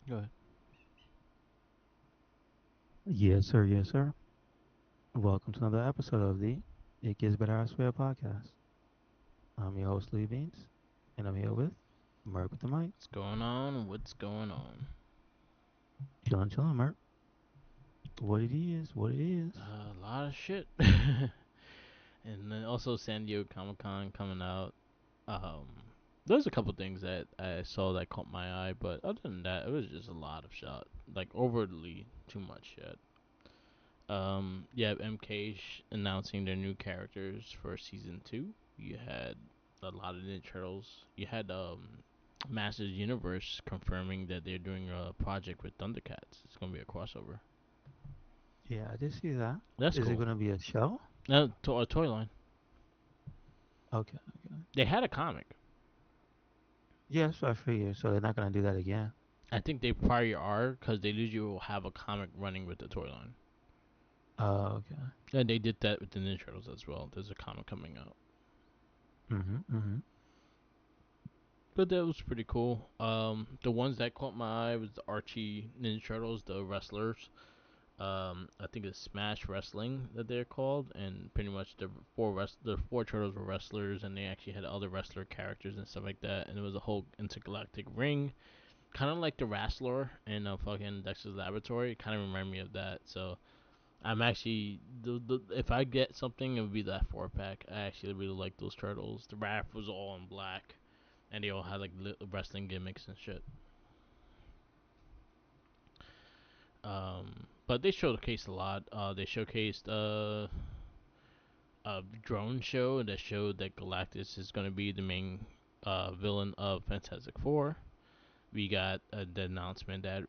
Go ahead. Yes, sir. Yes, sir. Welcome to another episode of the It Gets Better I Swear podcast. I'm your host, Lee Beans, and I'm here with Merc with the mic. What's going on? What's going on? Chillin', chillin', Merc. What it is, what it is. A lot of shit. And then also San Diego Comic Con coming out. Um, there's a couple things that I saw that caught my eye, but other than that, it was just a lot of shot. Like overly too much shit. Yeah, MK announcing their new characters for season two. You had a lot of Ninja Turtles. You had Masters Universe confirming that they're doing a project with Thundercats. It's gonna be a crossover. Yeah, I did see that. That's Is it cool. going to be a show? A toy line. Okay, okay. They had a comic. Yes, I figured. So they're not going to do that again. I think they probably are because they usually will have a comic running with the toy line. Okay. And they did that with the Ninja Turtles as well. There's a comic coming out. Mm-hmm. But that was pretty cool. The ones that caught my eye was the Archie Ninja Turtles, the wrestlers. I think it's Smash Wrestling that they're called, and pretty much the four turtles were wrestlers, and they actually had other wrestler characters and stuff like that. And it was a whole intergalactic ring, kind of like the Wrestler in fucking Dexter's Laboratory. Kind of remind me of that. So I'm actually if I get something, it would be that 4 pack. I actually really like those turtles. The Raph was all in black, and they all had like wrestling gimmicks and shit. But they showcased a lot. They showcased a drone show that showed that Galactus is going to be the main villain of Fantastic Four. We got the announcement that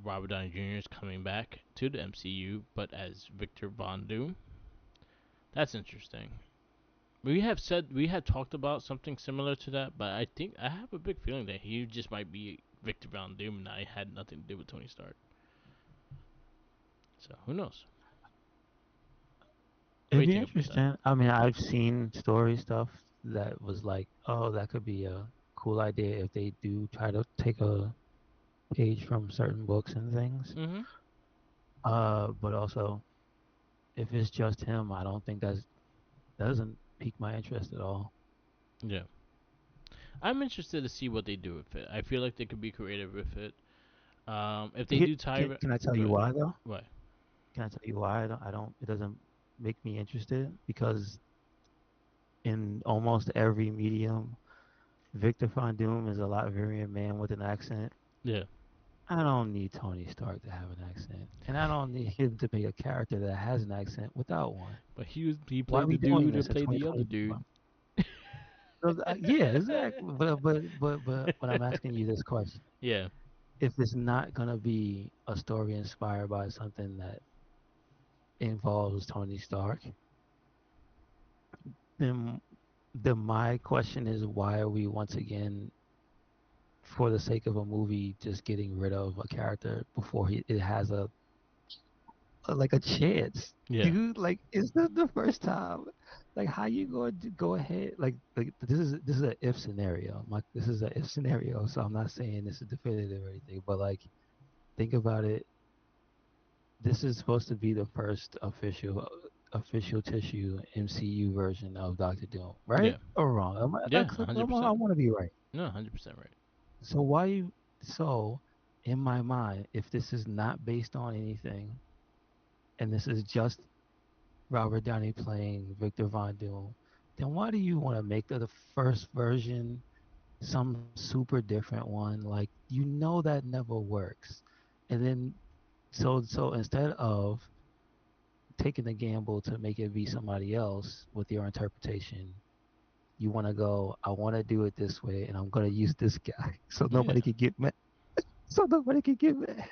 Robert Downey Jr. is coming back to the MCU, but as Victor Von Doom. That's interesting. We had talked about something similar to that, but I think I have a big feeling that he just might be Victor Von Doom, and I had nothing to do with Tony Stark. So who knows? What do It'd you be think about that? interesting. I mean, I've seen story stuff that was like, oh, that could be a cool idea if they do try to take a page from certain books and things. Mm-hmm. But also, if it's just him, I don't think that doesn't pique my interest at all. Yeah, I'm interested to see what they do with it. I feel like they could be creative with it. If they do tie, Can I tell go you ahead. why though? Why? Can I tell you why I don't it doesn't make me interested? Because in almost every medium, Victor Von Doom is a Latvian man with an accent. Yeah, I don't need Tony Stark to have an accent, and I don't need him to be a character that has an accent without one. but he Why are played we the doing dude this that in played the other 2025? dude. So, yeah, exactly. But I'm asking you this question: Yeah, if it's not gonna be a story inspired by something that involves Tony Stark, then my question is, why are we once again, for the sake of a movie, just getting rid of a character before it has like a chance, yeah, dude? Like, is this the first time? Like, how you going to go ahead? Like this is a if scenario. This is a if scenario, so I'm not saying this is definitive or anything, but like, think about it. This is supposed to be the first official tissue MCU version of Doctor Doom, right yeah, or wrong? yeah. 100%. I want to be right. No, 100% right. So why you so in my mind, if this is not based on anything and this is just Robert Downey playing Victor Von Doom, then why do you want to make the first version some super different one? Like, you know that never works. And then so instead of taking the gamble to make it be somebody else with your interpretation, you want to go, I want to do it this way and I'm going to use this guy so Yeah, nobody can get mad. So nobody can get mad.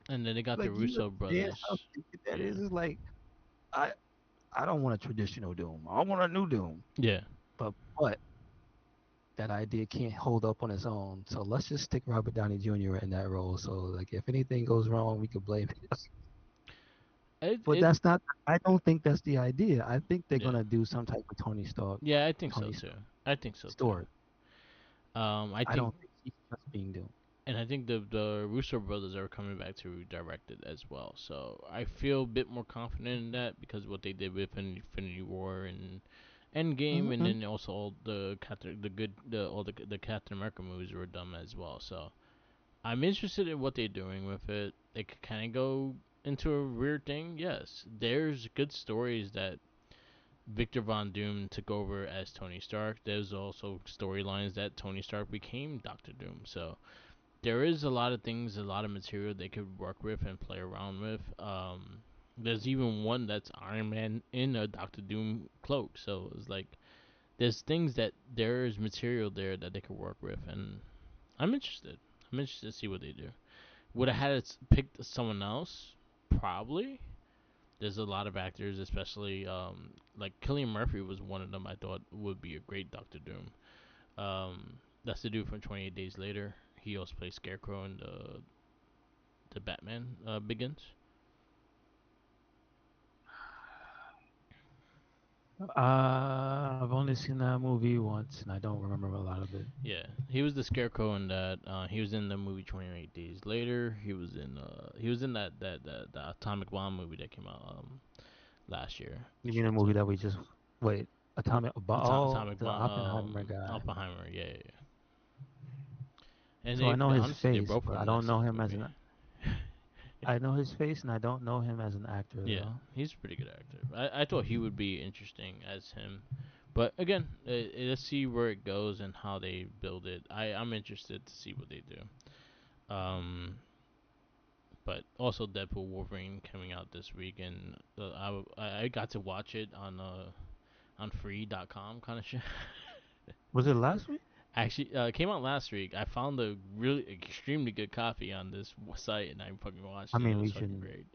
and then they got the Like, you Russo understand how brothers. stupid that Yeah, is? It's like, I I don't want a traditional Doom. I want a new Doom. yeah, But that idea can't hold up on its own. So let's just stick Robert Downey Jr. in that role. So like, if anything goes wrong, we could blame him. But it that's not. I don't think that's the idea. I think they're yeah, gonna do some type of yeah. I think so Tony too. Stark I think so too. story. I I think don't think he's just being Doom. and I think the Russo brothers are coming back to direct it as well. So I feel a bit more confident in that because of what they did with Infinity War and Endgame, and Mm-hmm. then also all the Captain America movies were done as well. So I'm interested in what they're doing with it. They could kind of go into a weird thing. Yes, there's good stories that Victor Von Doom took over as Tony Stark. There's also storylines that Tony Stark became Doctor Doom. So there is a lot of things, a lot of material they could work with and play around with. There's even one that's Iron Man in a Doctor Doom cloak. So it's like there's things that there's material there that they could work with, and I'm interested. I'm interested to see what they do. Would I had picked someone else? Probably. There's a lot of actors, especially like Cillian Murphy was one of them. I thought would be a great Doctor Doom. That's the dude from 28 Days Later. He also plays Scarecrow in the Batman Begins. I've only seen that movie once, and I don't remember a lot of it. Yeah, he was the Scarecrow in that. He was in the movie 28 Days Later. He was in that the atomic bomb movie that came out last year. You mean a movie that we just wait? Oh, Atomic the bomb. Oppenheimer guy. Oppenheimer. Yeah, yeah, yeah. And So I know his honestly, they face, both but were I don't nice in know this him as movie. an. I know his face, and I don't know him as an actor Yeah, though. he's a pretty good actor. I thought he would be interesting as him, but again, let's see where it goes and how they build it. I'm interested to see what they do. But also Deadpool Wolverine coming out this week, and I got to watch it on free.com kind of shit. Was it last week? Actually, it came out last week. I found a really extremely good copy on this site, and I fucking watched I it. It mean, was we fucking great.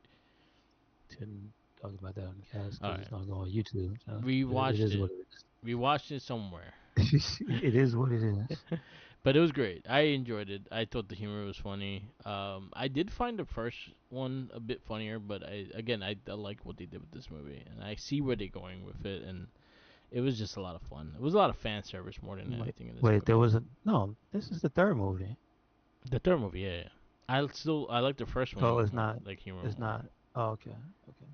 shouldn't talk about that on the cast All because right, it's gonna go on YouTube. So we it watched is it. what it We watched it somewhere. is. It is what it is. But it was great. I enjoyed it. I thought the humor was funny. I did find the first one a bit funnier, but I like what they did with this movie, and I see where they're going with it, and it was just a lot of fun. It was a lot of fan service more than Wait, anything in this wait. There movie. was a no. This is the third movie, The third movie, yeah, yeah. I like the first so one it's more, not. like humor It's more. not. Oh, okay. Okay.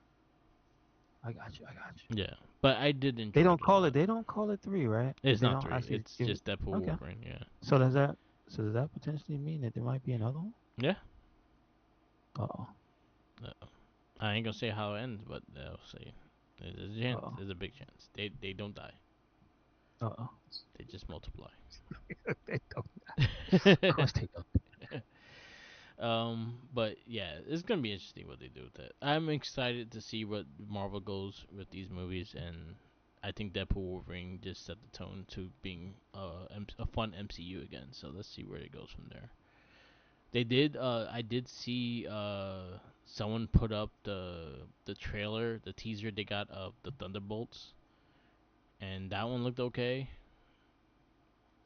I got you. I got you. Yeah, but I did They enjoy don't it a call it. lot. They don't call it three, right? It's They not don't three. actually It's give. just Deadpool Okay. Wolverine. Yeah, So does that? So does that potentially mean that there might be another one? yeah. Oh. I ain't gonna say how it ends, but I'll say there's a chance. Oh. There's a big chance. They don't die. Oh. They just multiply. They don't. Of course they don't. But yeah, it's gonna be interesting what they do with it. I'm excited to see what Marvel goes with these movies, and I think Deadpool Wolverine just set the tone to being a fun MCU again. So let's see where it goes from there. They did. I did see. Someone put up the trailer, the teaser they got of the Thunderbolts, and that one looked okay.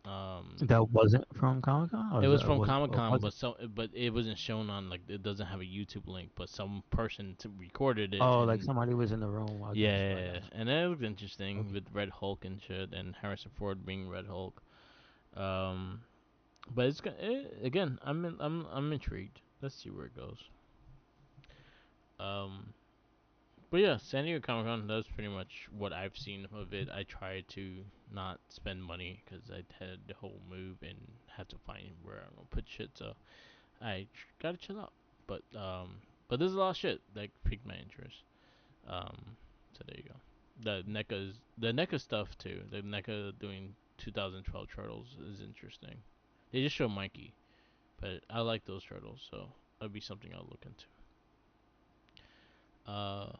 Um, That wasn't from Comic Con, or It is was that from was Comic or Con, was it? but it wasn't shown on like it doesn't have a YouTube link, but some person recorded it Oh, like and somebody was in the room. I got you. I yeah, got you. and that looked interesting Okay. with Red Hulk and shit, and Harrison Ford being Red Hulk. Um, but again, I'm intrigued. Let's see where it goes. Um, but yeah, San Diego Comic Con. That's pretty much what I've seen of it. I tried to not spend money because I had the whole move and had to find where I'm gonna put shit. So gotta chill out. But there's a lot of shit that piqued my interest. So there you go. The NECA stuff too. The NECA doing 2012 turtles is interesting. They just show Mikey, but I like those turtles, so that'd be something I'll look into. Uh,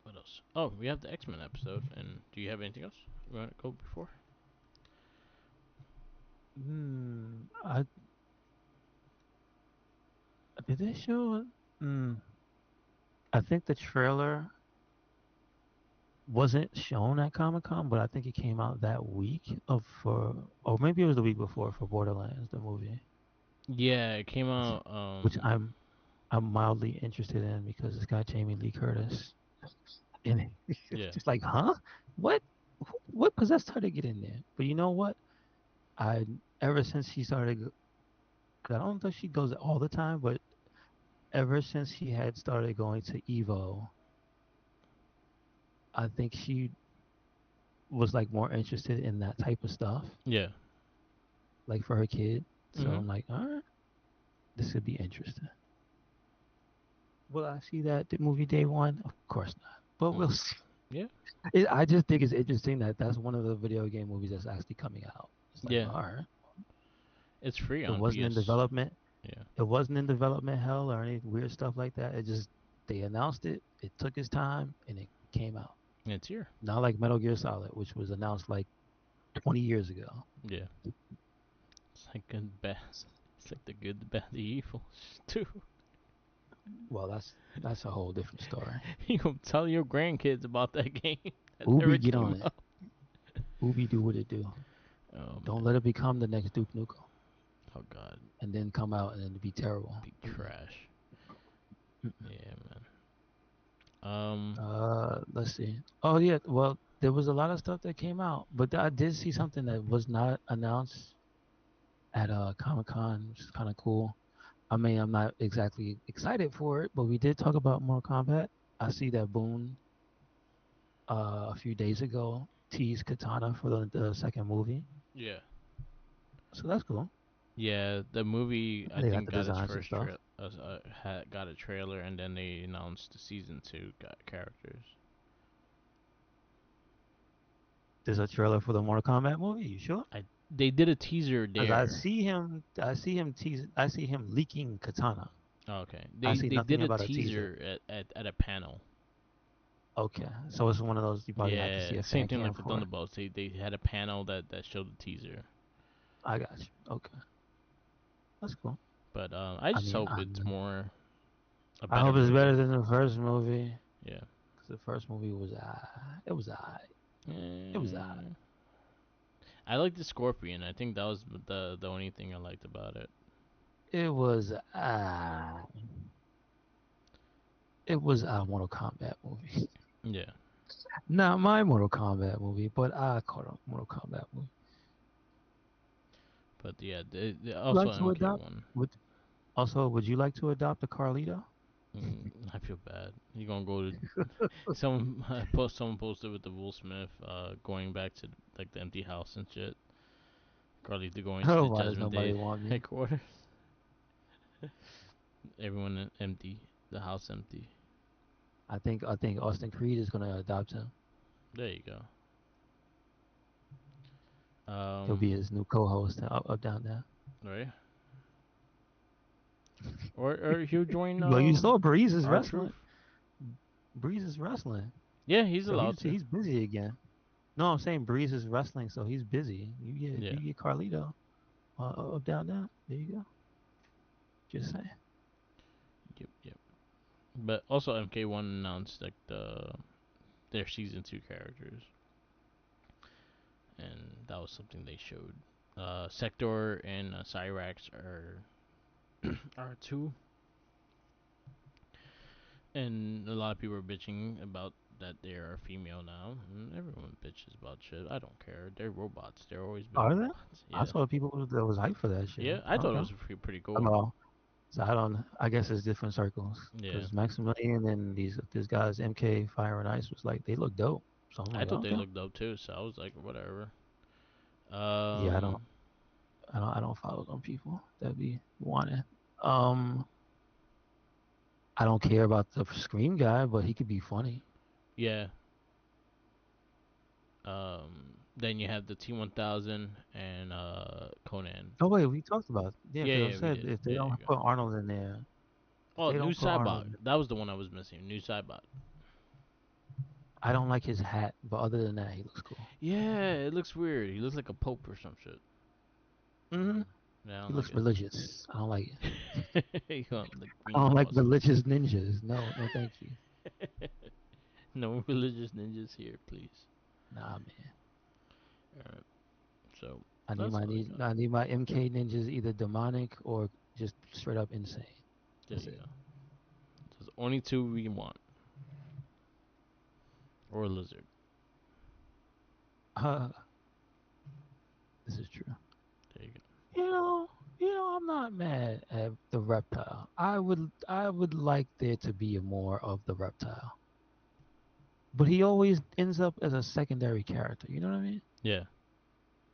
what else? Oh, we have the X Men episode. And do you have anything else you want to go before? I did they show? Hmm. I think the trailer wasn't shown at Comic Con, but I think it came out that week of for, or maybe it was the week before for Borderlands, the movie, Yeah, it came which, out. which I'm mildly interested in because it's got Jamie Lee Curtis in it. It's Yeah. just like, huh? What? What possessed her to get in there? But you know what? I ever since she started, 'cause I don't think she goes all the time, but ever since she had started going to Evo, I think she was like more interested in that type of stuff, Yeah. like for her kid. So Mhm. I'm like, all right, this could be interesting. Will I see that the movie day one? Of course not, but we'll Mm. see. Yeah. I just think it's interesting that that's one of the video game movies that's actually coming out. It's like, Yeah. all right, It's free it on wasn't in PS. development. Yeah. It wasn't in development hell or any weird stuff like that. It just they announced it. It took its time and it came out. It's here. Not like Metal Gear Solid, which was announced like 20 years ago. Yeah. It's like good, bad. It's like the good, the bad, the evil. Too. Well, that's a whole different story. You gonna tell your grandkids about that game that never Ubi, get came on it. out? Ubi, do what it do. Oh Don't man. let it become the next Duke Nukem Oh god. and then come out and then be terrible. Be Mm-mm. trash. Mm-mm. Yeah, man. Let's see. Oh yeah, well, there was a lot of stuff that came out, but I did see something that was not announced at Comic Con, which is kind of cool. I mean, I'm not exactly excited for it, but we did talk about Mortal Kombat. I see that Boone a few days ago teased Katana for the second movie, Yeah. so that's cool. Yeah, the movie I They got think the got its designs and first stuff. got a trailer, and then they announced the season 2 got characters. There's a trailer for the Mortal Kombat movie. You sure? I They did a teaser Because there. I see him leaking Katana. Oh, okay. I They see they nothing did a about a teaser. teaser at a panel. Okay, so it's one of those you probably have to see Yeah, a same fan thing like cam for for. Thunderbolts. They had a panel that showed the teaser. I got you. Okay, that's cool. But I I just mean, hope it's more a I better hope it's better movie. than the first movie. Yeah. Cause the first movie was it was it was Eh, I like the Scorpion. I think that was the only thing I liked about it. it was it was a Mortal Kombat movie. Yeah. Not my Mortal Kombat movie, but I call it a Mortal Kombat movie. But yeah, You also like to MK adopt? one. Would also would you like to adopt a Carlito? I feel bad. You gonna go to some post? Someone posted with the Will Smith going back to like the empty house and shit. Carlito going to Oh, the why does Judgment nobody Day want me? headquarters. Everyone empty. The house empty. I think Austin Creed is gonna adopt him. There you go. He'll be his new co-host. Up down there. Right. Or he'll join Well, you saw Breeze is our truth. wrestling. Breeze is wrestling, Yeah, he's so allowed to. he's busy again. No, I'm saying Breeze is wrestling, so he's busy. Yeah. You get Carlito up down there. There you go. Just saying. Yep. Yep. But also MK1 announced like their season 2 characters, and that was something they showed. Sector and Cyrax are two, and a lot of people are bitching about that they are female now. And everyone bitches about shit. I don't care. They're robots. They're always been Are there? robots. I Yeah. saw people that was hyped for that shit. Yeah, I thought it Okay. was pretty I cool. know. So I don't. I guess it's different circles Yeah. because Maximilian and these guys MK Fire and Ice was like they look dope. So I'm I like, thought they okay. looked dope too, so I was like, whatever. Yeah, Um, I don't follow them people that be wanting. Um, I don't care about the Scream guy, but he could be funny. yeah. Then you have the T1000 and Conan. Oh wait, we talked about yeah, Yeah, because yeah, I we said did. if they There you don't go. put Arnold in there, if Oh, they new don't put Cybot. Arnold, in, That was the one I was missing. New Cybot. I don't like his hat. But other than that, he looks cool. Yeah, it looks weird. He looks like a pope or some shit. Hmm. Yeah, I He don't like looks religious. I don't like it. it. You got the I green don't like cross. religious ninjas. No, no, thank you. No religious ninjas here, please. Nah, man. Alright, so that's all I got. I need my MK ninjas either demonic or just straight up insane. There That's you it. go. There's only two we want. Or a lizard. Uh, this is true. You know, I'm not mad at the reptile. I would like there to be more of the reptile, but he always ends up as a secondary character. You know what I mean? Yeah.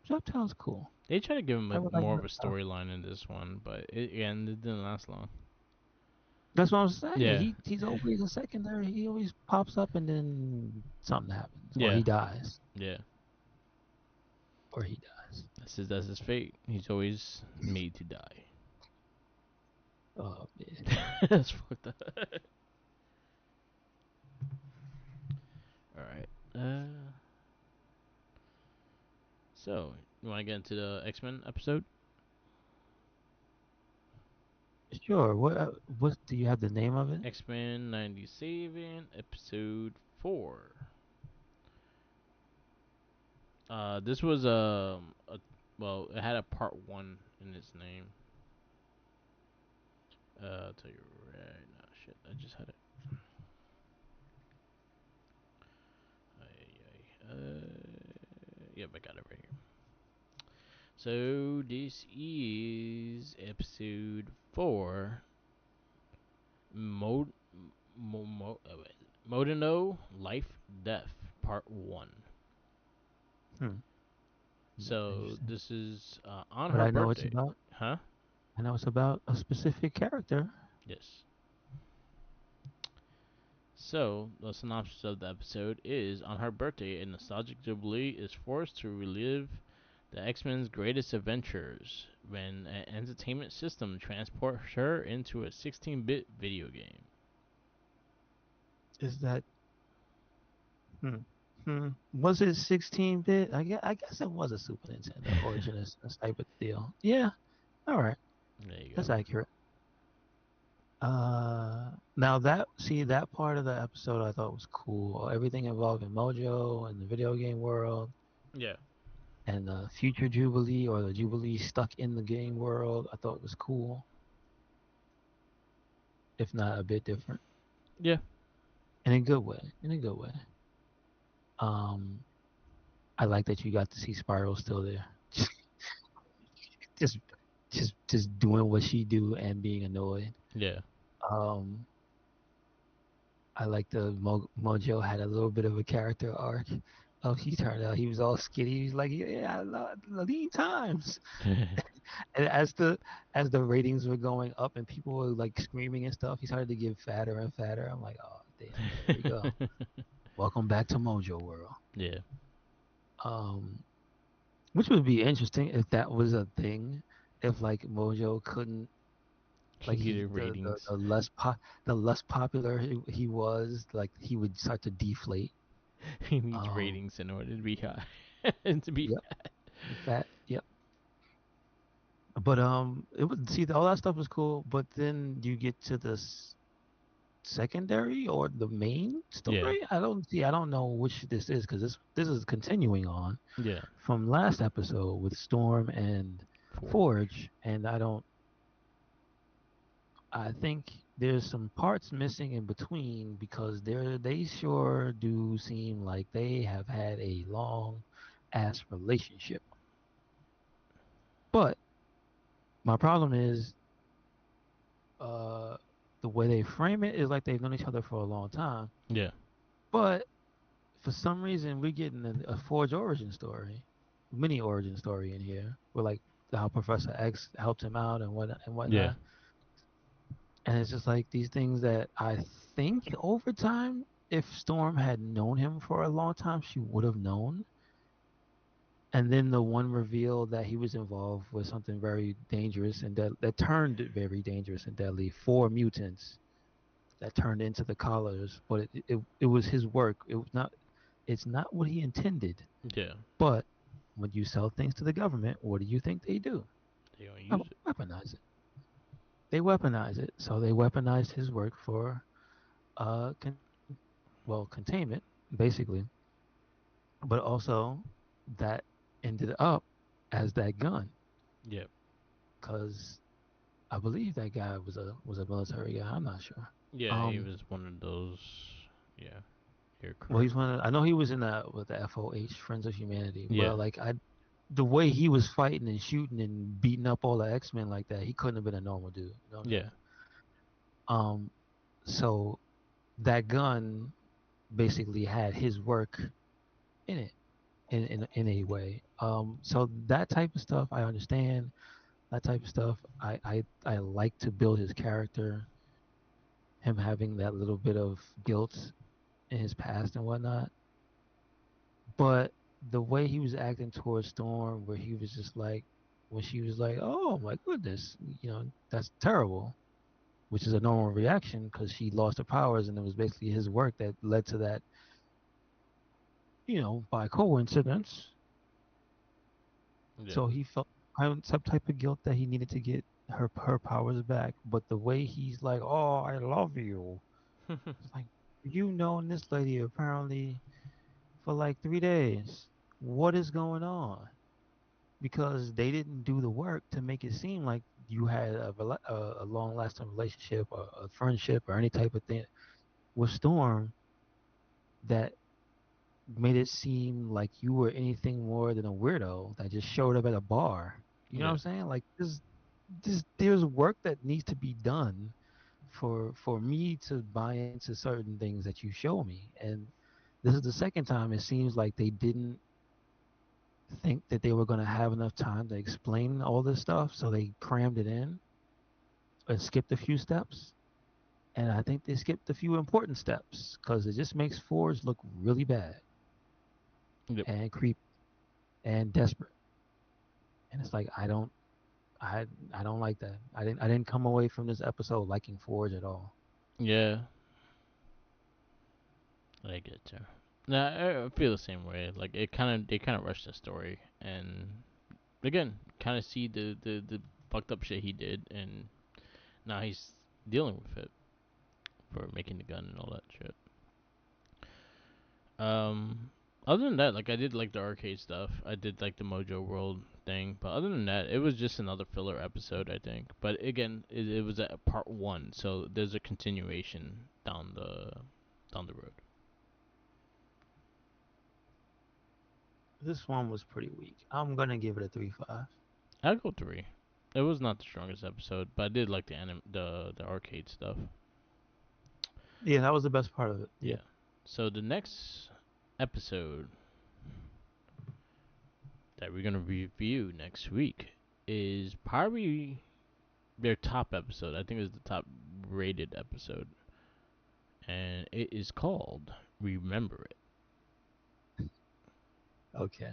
Reptile's cool. They try to give him I would like more of a reptile. storyline in this one, but again, it didn't last long. That's what I'm saying. Yeah. He's always a secondary. He always pops up and then something happens, or Yeah. he dies, Yeah. or he dies. That's his fate. He's always made to die. Oh man. That's fucked up. All right. So you want to get into the X-Men episode? Sure. What do you have the name of it? X-Men 97, episode 4. This was a well, it had a part 1 in its name. I'll tell you right now. Shit, I just had it. Yep, I got it right here. So this is episode 4. Mod, Modano Life Death Part 1. Hmm. So Interesting. this is on But her I know it's birthday. about. Huh? I know it's about a specific character. Yes. So, the synopsis of the episode is on her birthday, a nostalgic Jubilee is forced to relive the X Men's greatest adventures when an entertainment system transports her into a 16-bit video game. Is that? Hmm. Was it 16-bit? I guess it was a Super Nintendo or Genesis type of deal. Yeah. All right. There you That's go. accurate. Now that part of the episode I thought was cool. Everything involving Mojo and the video game world Yeah. and the future Jubilee or the Jubilee stuck in the game world, I thought was cool, if not a bit different, Yeah. in a good way. In a good way. Um, I like that you got to see Spiral still there, just just doing what she do and being annoyed. Yeah. Um, I like the Mojo had a little bit of a character arc. Oh, he turned out he was all skinny. He's like, yeah, I love lean times. And as the ratings were going up and people were like screaming and stuff, he started to get fatter and fatter. I'm like, oh damn, here we go. Welcome back to Mojo World. Yeah. Um, which would be interesting if that was a thing. If like Mojo couldn't like Get ratings. the less popular he was, like he would start to deflate. He needs Um, ratings in order to be high and to be yep, fat. fat, yep. But it would see all that stuff was cool, but then you get to this secondary or the main Yeah. story. I don't know which this is because this is continuing on Yeah. from last episode with Storm and Forge. Forge, and I think there's some parts missing in between because they sure do seem like they have had a long ass relationship. But my problem is uh the way they frame it is like they've known each other for a long time. Yeah. But for some reason we're getting a Forge origin story, mini origin story in here, where like how Professor X helped him out and Yeah. whatnot. And it's just like these things that I think over time, if Storm had known him for a long time, she would have known. And then the one reveal that he was involved with something very dangerous and that turned it very dangerous and deadly for mutants that turned into the collars. But it was his work. It's not what he intended. Yeah. But when you sell things to the government, what do you think they do? They gonna Oh, use it. weaponize it. They weaponize it. So they weaponized his work for uh con- containment, basically. But also that ended up as that gun, Yep. because I believe that guy was a military guy. I'm not sure. Yeah, he Um, was one of those. Yeah, you're well, correct. he's one. I know he was in that with the FOH Friends of Humanity. Yeah. Well, like the way he was fighting and shooting and beating up all the X-Men like that, he couldn't have been a normal dude. You know what I'm Yeah. saying? So that gun basically had his work in it in a way. So that type of stuff I understand. That type of stuff I like to build his character, him having that little bit of guilt in his past and whatnot. But the way he was acting towards Storm, where he was just like, when she was like, "Oh my goodness, that's terrible," which is a normal reaction because she lost her powers, and it was basically his work that led to that, by coincidence. Yeah. So he felt some type of guilt that he needed to get her powers back. But the way he's like, "Oh, I love you," it's like, known this lady apparently for like 3 days. What is going on? Because they didn't do the work to make it seem like you had a long lasting relationship or a friendship or any type of thing with Storm that made it seem like you were anything more than a weirdo that just showed up at a bar. You know what Yeah. I'm saying? Like there's work that needs to be done for me to buy into certain things that you show me. And this is the second time it seems like they didn't think that they were going to have enough time to explain all this stuff, so they crammed it in and skipped a few steps. And I think they skipped a few important steps because it just makes Forge look really bad Yep. and creepy and desperate. And it's like I don't like that. I didn't come away from this episode liking Forge at all. Yeah. I get you. Nah, I feel the same way. Like they kind of rushed the story, and again, kind of see the fucked up shit he did, and now he's dealing with it for making the gun and all that shit. Um, Other than that, like I did like the arcade stuff. I did like the Mojo World thing, but other than that, it was just another filler episode, I think. But again, it was a part one, so there's a continuation down the road. This one was pretty weak. I'm gonna give it a 3.5. I'll go three. It was not the strongest episode, but I did like the arcade stuff. Yeah, that was the best part of it. Yeah. Yeah. So the next episode that we're gonna review next week is probably their top episode. I think it's the top rated episode, and it is called "Remember It." Okay.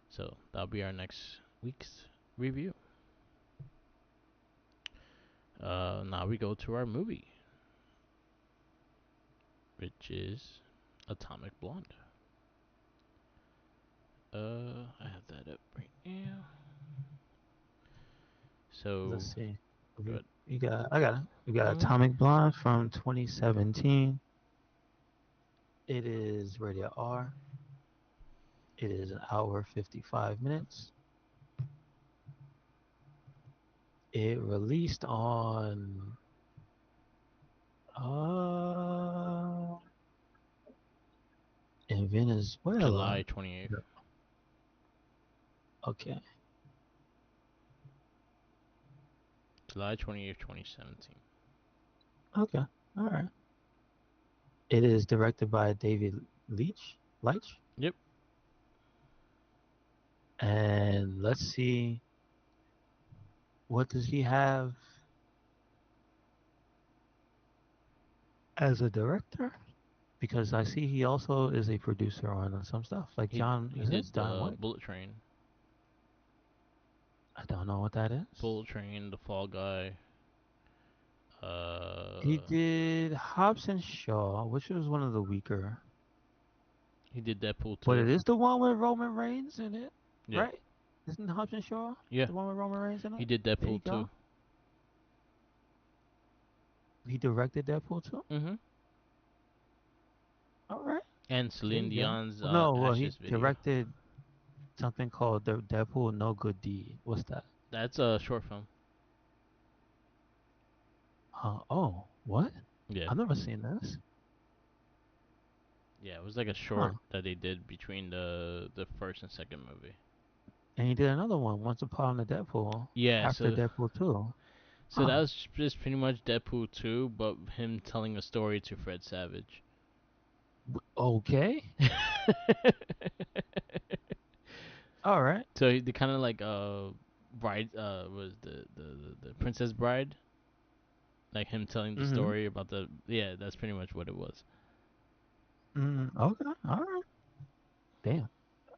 So that'll be our next week's review. Now we go to our movie, which is Atomic Blonde. I have that up right now. So Let's see. good. I got it. We got Mm-hmm. Atomic Blonde from 2017. It is rated R. It is an hour 55 minutes. It released on uh in July Venezuela. 28th. Okay. July 28th, 2017. Okay. All right. It is directed by David Leitch. Yep. And let's see, what does he have as a director? Because I see he also is a producer on some stuff. Like John, He is it did John Wick? Bullet Train. I don't know what that is. Bullet Train, The Fall Guy. He Uh, did Hobbs and Shaw, which was one of the weaker. he did Deadpool But 2. it is the one with Roman Reigns in it, Yeah. right? Isn't Hobbs and Shaw Yeah. the one with Roman Reigns in He it? did There you Deadpool 2. go. He directed Deadpool too. Mm-hmm. All right. And There Celine you go. Dion's Well, no, well, he Ashes video. directed something called the Deadpool No Good Deed. What's that? That's a short film. Oh, what? Yeah. I've never seen this. Yeah, it was like a Huh. short that they did between the first and second movie. And he did another one, Once Upon a Deadpool, Yeah, after Deadpool 2. so Huh. that was just pretty much Deadpool 2, but him telling a story to Fred Savage. Okay. All right. So they kind of like bride was the Princess Bride, like him telling the Mm-hmm. story about the yeah, that's pretty much what it was. Okay. All right. Damn.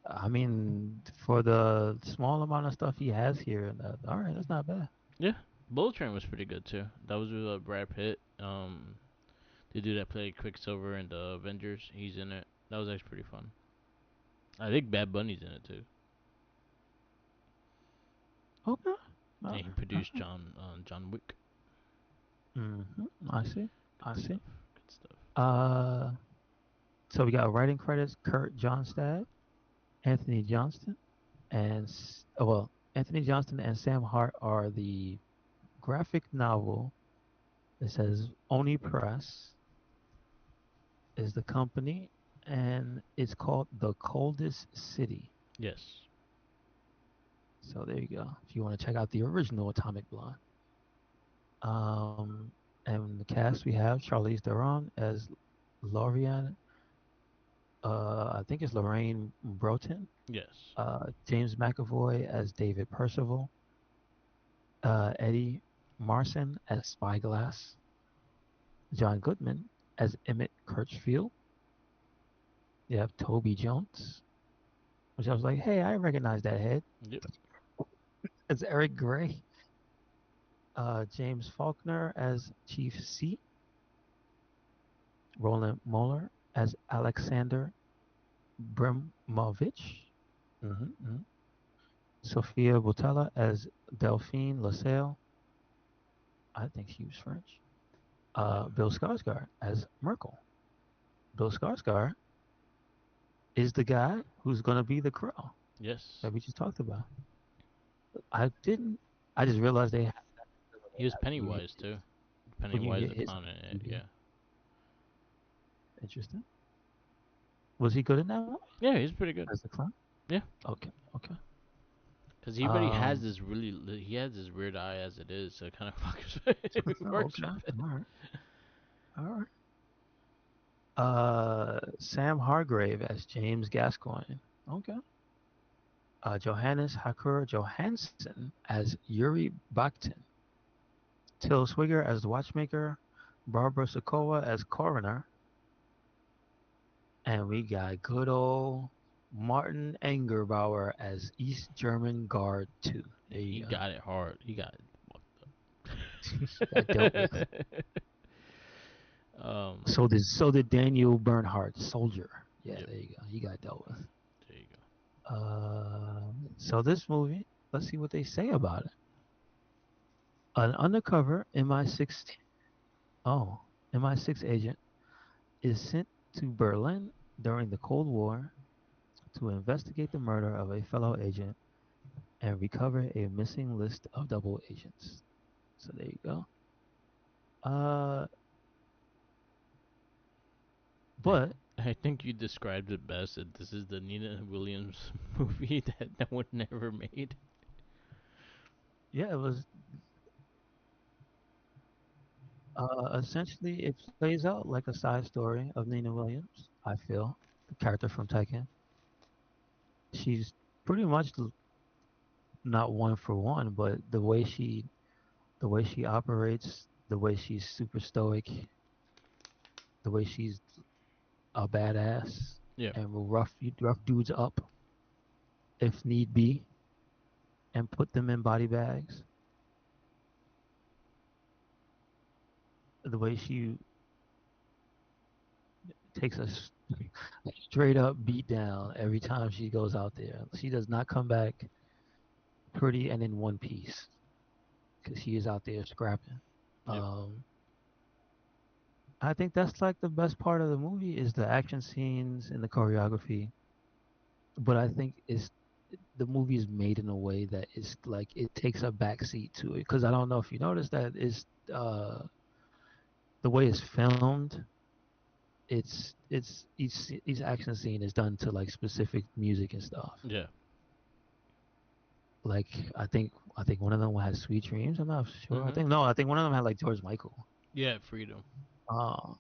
I mean, for the small amount of stuff he has here, all right, that's not bad. Yeah, Bullet Train was pretty good too. That was with Brad Pitt. The dude that played Quicksilver in the Avengers, he's in it. That was actually pretty fun. I think Bad Bunny's in it too, Okay. and All he right. produced John Wick. I see. Good I see. stuff. Good stuff. Uh, so we got writing credits: Kurt Johnstad, Anthony Johnston, and Anthony Johnston and Sam Hart are the graphic novel. It says Oni Press is the company, and it's called The Coldest City. Yes. So there you go. If you want to check out the original Atomic Blonde. Um, and the cast we have Charlize Theron as Lorian. I think it's Lorraine Broughton. Yes. James McAvoy as David Percival. Eddie Marson as Spyglass. John Goodman as Emmett Kirchfield. You have Toby Jones, which I was like, hey, I recognize that head. Yep. It's Eric Gray. James Faulkner as Chief C. Roland Moeller as Alexander Brimovich. Mm-hmm. Sophia Botella as Delphine LaSalle. I think she was French. Yep. Bill Skarsgård as Merkel. Bill Skarsgård is the guy who's going to be the Crow Yes. that we just talked about. I didn't. I just realized they have He was when you hit Pennywise too. when you Pennywise hit the his clown in it. IMDb. Yeah. Interesting. Was he good in that one Yeah, he's pretty good. as the clown? Yeah. Okay. Okay. Cause he already has Um. this he has this weird eye as it is, so it kind of fucks it works Okay. with it. All right. All right. Sam Hargrave as James Gascoigne. Okay. Johannes Hakur Johansson as Yuri Bakhtin. Till Swigger as the watchmaker. Barbara Sokoa as coroner. And we got good old Martin Engerbauer as East German Guard 2. There He you go. got it hard. He got He got dealt with. it. um. So did Daniel Bernhardt, soldier. Yeah, Yep. there you go. He got dealt with. There you go. So this movie, let's see what they say about it. An undercover MI6 MI6 agent is sent to Berlin during the Cold War to investigate the murder of a fellow agent and recover a missing list of double agents. So there you go. Uh, I, but I think you described it best. That this is the Nina Williams movie that no one never made. yeah, it was essentially it plays out like a side story of Nina Williams. I feel the character from Tekken. She's pretty much not one for one, but the way she operates, the way she's super stoic, the way she's a badass Yeah. and will rough dudes up if need be and put them in body bags. The way she takes a straight up beat down every time she goes out there. She does not come back pretty and in one piece because she is out there scrapping. Yep. Um, I think that's like the best part of the movie is the action scenes and the choreography. But I think it's the movie is made in a way that it's like it takes a backseat to it because I don't know if you noticed that is the way it's filmed. it's each action scene is done to like specific music and stuff. Yeah. Like I think one of them had Sweet Dreams. I'm not sure. I Mhm. think no. I think one of them had like George Michael. Yeah, freedom. Uh,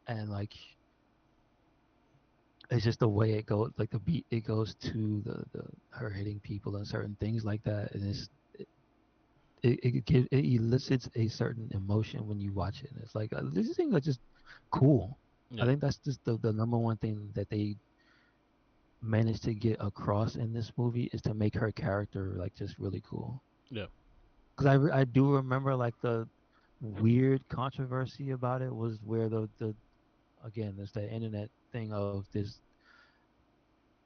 and like it's just the way it goes, like the beat it goes to the her hitting people and certain things like that, and it elicits a certain emotion when you watch it. And it's like these things are just cool. I Yeah. think that's just the number one thing that they managed to get across in this movie is to make her character like just really cool. Yeah. Because I do remember like the weird controversy about it was where the again there's the internet thing of this,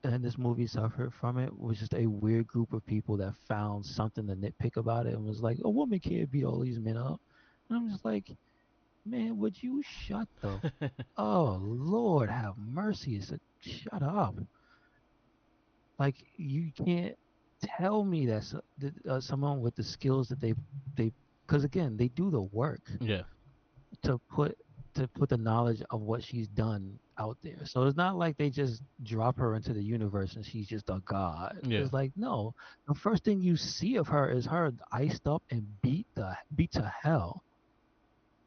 and this movie suffered from it was just a weird group of people that found something to nitpick about it and was like, a woman can't beat all these men up. And I'm just like, man, would you shut the oh Lord have mercy. It's a, shut up. Like you can't tell me that someone with the skills that they because again they do the work Yeah. to put to put the knowledge of what she's done out there. So it's not like they just drop her into the universe and she's just a god. Yeah. It's like no, the first thing you see of her is her iced up and beat to hell.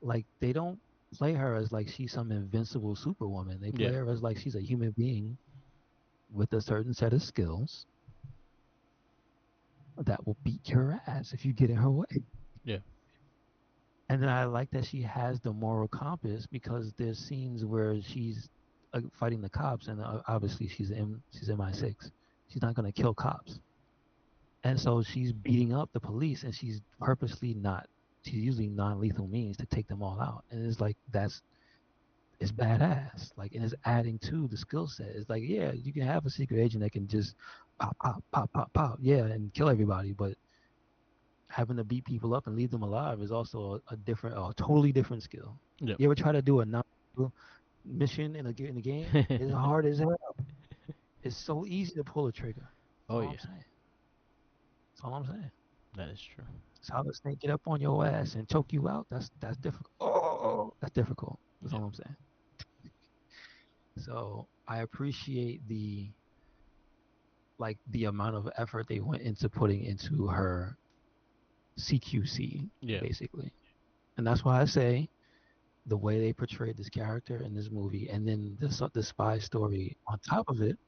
Like they don't play her as like she's some invincible superwoman. They play Yeah. her as like she's a human being with a certain set of skills that will beat your ass if you get in her way. Yeah. And then I like that she has the moral compass because there's scenes where she's fighting the cops, and obviously she's MI6. She's not gonna kill cops, and so she's beating up the police, and she's purposely not. She's using non-lethal means to take them all out, and it's like that's it's badass. Like, and it's adding to the skill set. It's like, yeah, you can have a secret agent that can just pop, pop, pop, pop, pop, yeah, and kill everybody, but having to beat people up and leave them alive is also a different, a totally different skill. Yeah. You ever try to do a non mission in a game? It's hard as hell. It's so easy to pull a trigger. That's Oh all yeah. I'm saying. That's all I'm saying. That is true. Solid Snake get up on your ass and choke you out. That's difficult. Oh, that's difficult. That's Yeah. all I'm saying. So I appreciate the amount of effort they went into putting into her CQC Yeah. basically, and that's why I say the way they portrayed this character in this movie, and then the spy story on top of it,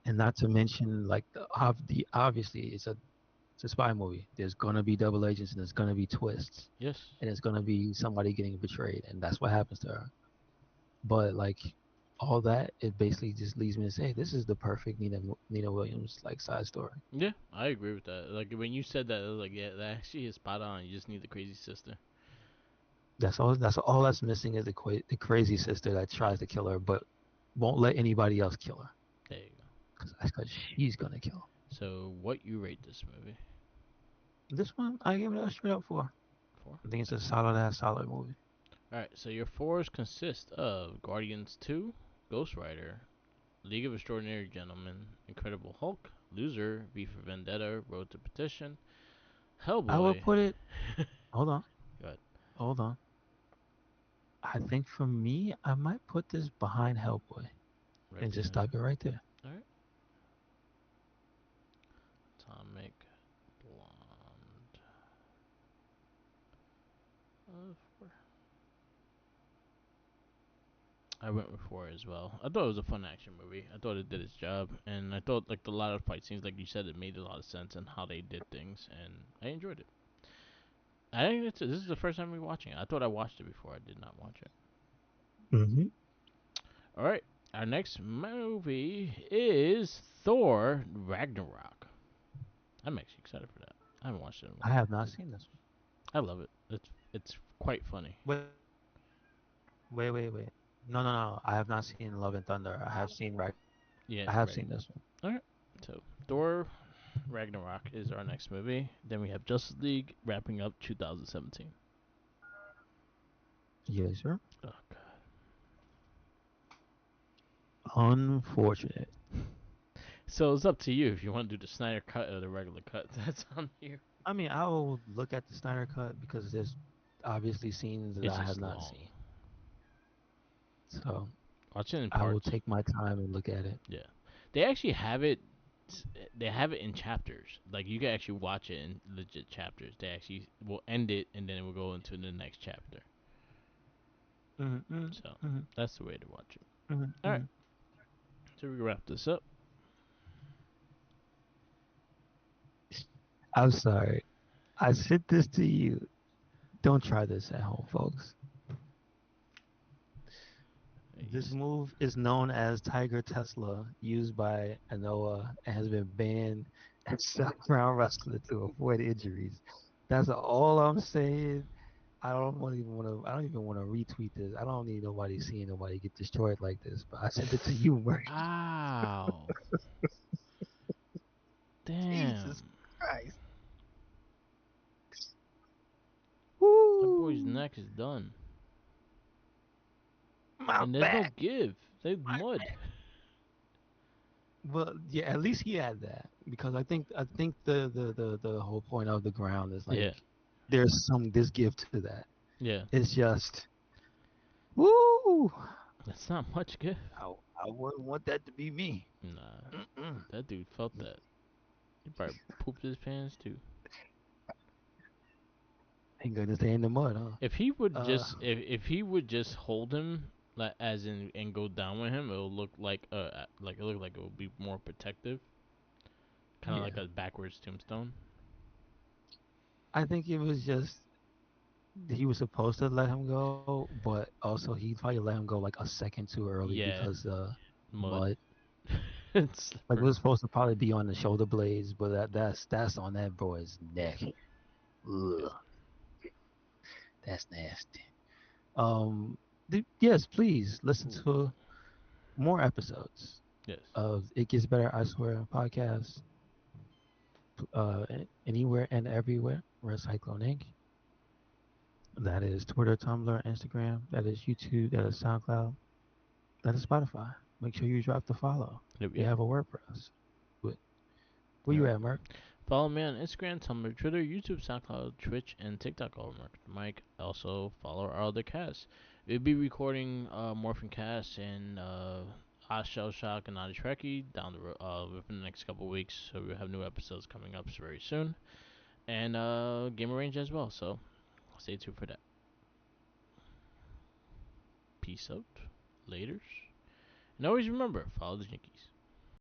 and not to mention like the obviously it's a spy movie. There's gonna be double agents and there's gonna be twists Yes. and it's gonna be somebody getting betrayed, and that's what happens to her. But like all that, it basically just leads me to say this is the perfect Nina Williams like side story. Yeah, I agree with that. Like when you said that, I was like, yeah, that actually is spot on. You just need the crazy sister. That's all. That's all that's missing is the crazy sister that tries to kill her, but won't let anybody else kill her There you go. because she's gonna kill. So, what you rate this movie? This one, I give it a straight up four. Four. I think it's a solid movie. All right. So your fours consist of Guardians 2, Ghost Rider, League of Extraordinary Gentlemen, Incredible Hulk, Loser, V for Vendetta, Road to Petition, I will Hellboy. put it. Hold on, Good. hold on. I think for me, I might put this behind Hellboy Right and just behind. stop it right there. All right. Atomic Blonde. Four. I went with four as well. I thought it was a fun action movie. I thought it did its job, and I thought like a lot of fight scenes, like you said, it made a lot of sense and how they did things, and I enjoyed it. I think this is the first time we watching it. I thought I watched it before. I did not watch it. Mm-hmm. All right, our next movie is Thor Ragnarok. I'm actually excited for that. I haven't watched it in a I while. have not seen this I love it. It's quite funny. one. Wait. No. I have not seen Love and Thunder. I have seen Rag. Yeah, I have right. seen this one. All right. So Thor Ragnarok is our next movie. Then we have Justice League wrapping up 2017. Yes, sir. Oh god. Unfortunate. So it's up to you if you want to do the Snyder cut or the regular cut. That's on you. I mean, I will look at the Snyder cut because there's obviously scenes that It's I have just not long. seen. So Watch it in I will parts. take my time and look at it. Yeah, they actually have it. They have it in chapters. Like you can actually watch it in legit chapters. They actually will end it and then it will go into the next chapter. Mm-hmm, So mm-hmm, that's the way to watch it. All right, mm-hmm. so we wrap this up. I'm sorry. I sent this to you. Don't try this at home, folks. This move is known as Tiger Tesla, used by Anoa, and has been banned as background wrestler to avoid injuries. That's all I'm saying. I don't even want to retweet this. I don't need nobody seeing nobody get destroyed like this. But I sent it to you, Murray. Ow! Jesus Damn! Christ. That boy's Woo! neck is done, My and there's no back. give. There's My mud. back. Well, yeah, at least he had that because I think the whole point of the ground is like Yeah, there's gift to that. yeah. It's just woo. That's not much give. I, I wouldn't want that to be me. Nah, Mm-mm. that dude felt that. He probably pooped his pants too. Ain't gonna stay in the mud, huh? If he would Uh, just, if he would just hold him, like as in and go down with him, it'll look like it look like it would be more protective, kind of like yeah. a backwards tombstone. I think it was just he was supposed to let him go, but also he probably let him go like a second too early Yeah, because mud. mud. It's Like it slippery. was supposed to probably be on the shoulder blades, but that's on that boy's neck. Yeah. Ugh, that's nasty. Yes, please listen Ooh. to more episodes Yes. of It Gets Better, I Swear podcast. Anywhere and everywhere. We're Cyclone Inc. That is Twitter, Tumblr, Instagram. That is YouTube. That is SoundCloud. That is Spotify. Make sure you drop the follow. Yep. We Yep. have a WordPress. But where All you right. at, Merc? Follow me on Instagram, Tumblr, Twitter, YouTube, SoundCloud, Twitch, and TikTok. All Mark Mike. Also follow our other casts. We'll be recording Morphin Cast and Shell Shock and Naughty Trekkie down the within the next couple weeks. So we'll have new episodes coming up very soon, and Gamer Range as well. So stay tuned for that. Peace out, laters, and always remember follow the Jinkies.